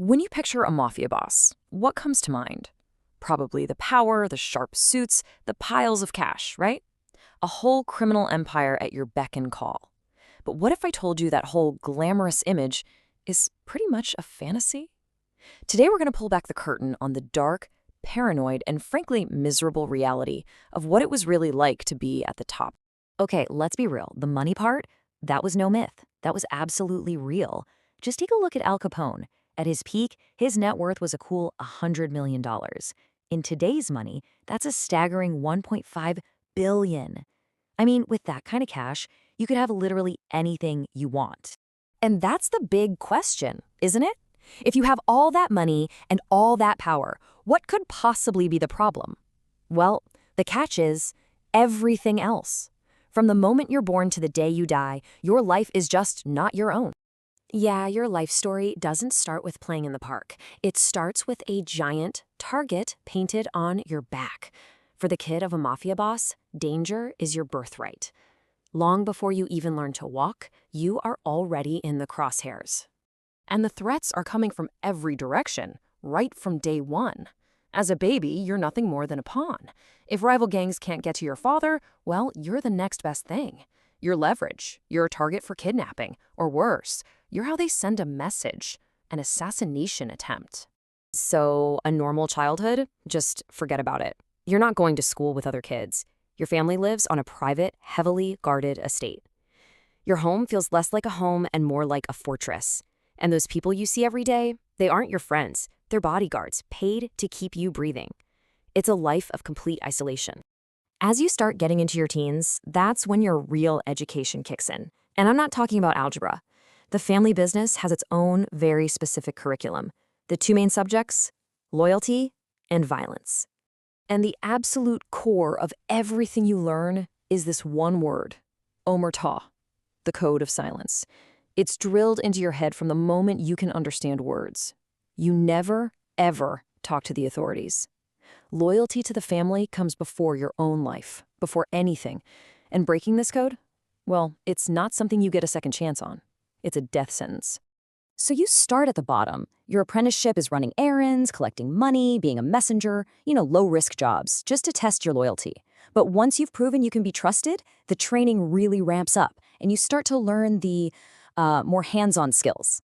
When you picture a mafia boss, what comes to mind? Probably the power, the sharp suits, the piles of cash, right? A whole criminal empire at your beck and call. But what if I told you that whole glamorous image is pretty much a fantasy? Today we're going to pull back the curtain on the dark, paranoid, and frankly miserable reality of what it was really like to be at the top. Okay, let's be real. The money part, that was no myth. That was absolutely real. Just take a look at Al Capone. At his peak, his net worth was a cool $100 million. In today's money, that's a staggering $1.5 billion. I mean, with that kind of cash, you could have literally anything you want. And that's the big question, isn't it? If you have all that money and all that power, what could possibly be the problem? Well, the catch is everything else. From the moment you're born to the day you die, your life is just not your own. Yeah, your life story doesn't start with playing in the park. It starts with a giant target painted on your back. For the kid of a mafia boss, danger is your birthright. Long before you even learn to walk, you are already in the crosshairs. And the threats are coming from every direction, right from day one. As a baby, you're nothing more than a pawn. If rival gangs can't get to your father, well, you're the next best thing. You're leverage. You're a target for kidnapping. Or worse, you're how they send a message, an assassination attempt. So, a normal childhood? Just forget about it. You're not going to school with other kids. Your family lives on a private, heavily guarded estate. Your home feels less like a home and more like a fortress. And those people you see every day, they aren't your friends. They're bodyguards, paid to keep you breathing. It's a life of complete isolation. As you start getting into your teens, that's when your real education kicks in. And I'm not talking about algebra. The family business has its own very specific curriculum. The two main subjects, loyalty and violence. And the absolute core of everything you learn is this one word, omerta, the code of silence. It's drilled into your head from the moment you can understand words. You never, ever talk to the authorities. Loyalty to the family comes before your own life, before anything. And breaking this code? Well, it's not something you get a second chance on. It's a death sentence. So you start at the bottom. Your apprenticeship is running errands, collecting money, being a messenger, low-risk jobs, just to test your loyalty. But once you've proven you can be trusted, the training really ramps up, and you start to learn the more hands-on skills.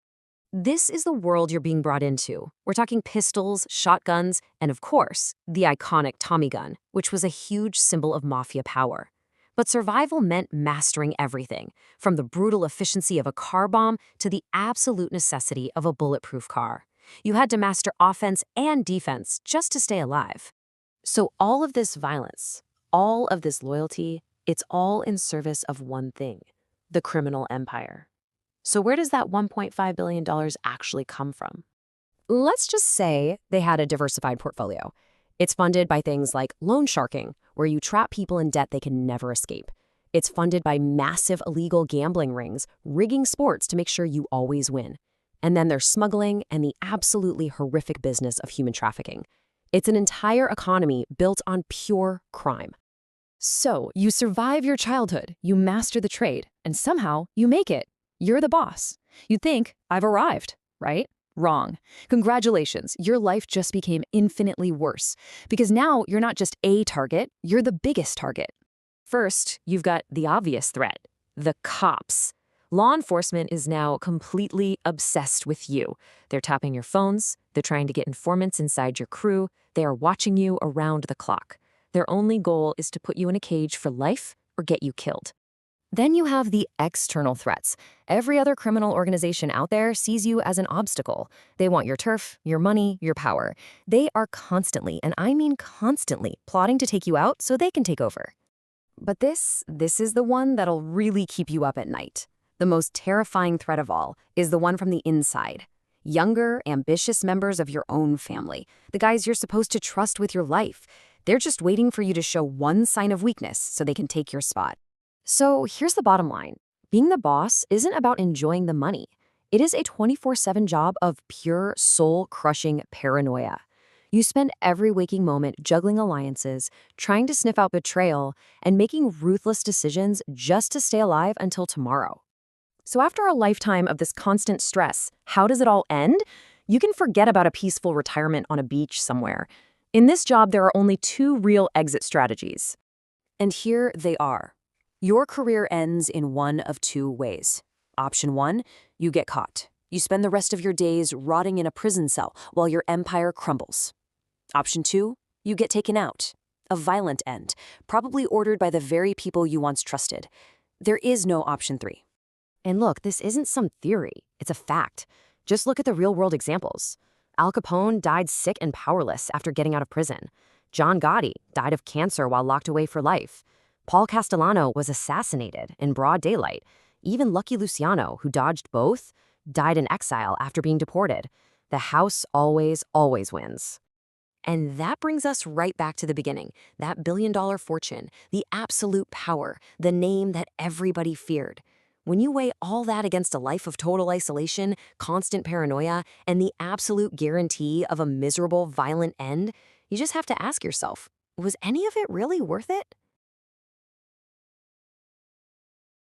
This is the world you're being brought into. We're talking pistols, shotguns, and of course, the iconic Tommy gun, which was a huge symbol of mafia power. But survival meant mastering everything, from the brutal efficiency of a car bomb to the absolute necessity of a bulletproof car. You had to master offense and defense just to stay alive. So all of this violence, all of this loyalty, it's all in service of one thing, the criminal empire. So where does that $1.5 billion actually come from? Let's just say they had a diversified portfolio. It's funded by things like loan sharking, where you trap people in debt they can never escape. It's funded by massive illegal gambling rings, rigging sports to make sure you always win. And then there's smuggling and the absolutely horrific business of human trafficking. It's an entire economy built on pure crime. So you survive your childhood, you master the trade, and somehow you make it. You're the boss. You think, I've arrived, right? Wrong. Congratulations, your life just became infinitely worse. Because now you're not just a target, you're the biggest target. First, you've got the obvious threat, the cops. Law enforcement is now completely obsessed with you. They're tapping your phones, they're trying to get informants inside your crew, they are watching you around the clock. Their only goal is to put you in a cage for life or get you killed. Then you have the external threats. Every other criminal organization out there sees you as an obstacle. They want your turf, your money, your power. They are constantly, and I mean constantly, plotting to take you out so they can take over. But this is the one that'll really keep you up at night. The most terrifying threat of all is the one from the inside. Younger, ambitious members of your own family. The guys you're supposed to trust with your life. They're just waiting for you to show one sign of weakness so they can take your spot. So here's the bottom line. Being the boss isn't about enjoying the money. It is a 24/7 job of pure soul-crushing paranoia. You spend every waking moment juggling alliances, trying to sniff out betrayal, and making ruthless decisions just to stay alive until tomorrow. So after a lifetime of this constant stress, how does it all end? You can forget about a peaceful retirement on a beach somewhere. In this job, there are only two real exit strategies. And here they are. Your career ends in one of two ways. Option 1, you get caught. You spend the rest of your days rotting in a prison cell while your empire crumbles. Option 2, you get taken out. A violent end, probably ordered by the very people you once trusted. There is no option 3. And look, this isn't some theory. It's a fact. Just look at the real-world examples. Al Capone died sick and powerless after getting out of prison. John Gotti died of cancer while locked away for life. Paul Castellano was assassinated in broad daylight. Even Lucky Luciano, who dodged both, died in exile after being deported. The house always wins. And that brings us right back to the beginning. That billion-dollar fortune, the absolute power, the name that everybody feared. When you weigh all that against a life of total isolation, constant paranoia, and the absolute guarantee of a miserable, violent end, you just have to ask yourself, was any of it really worth it?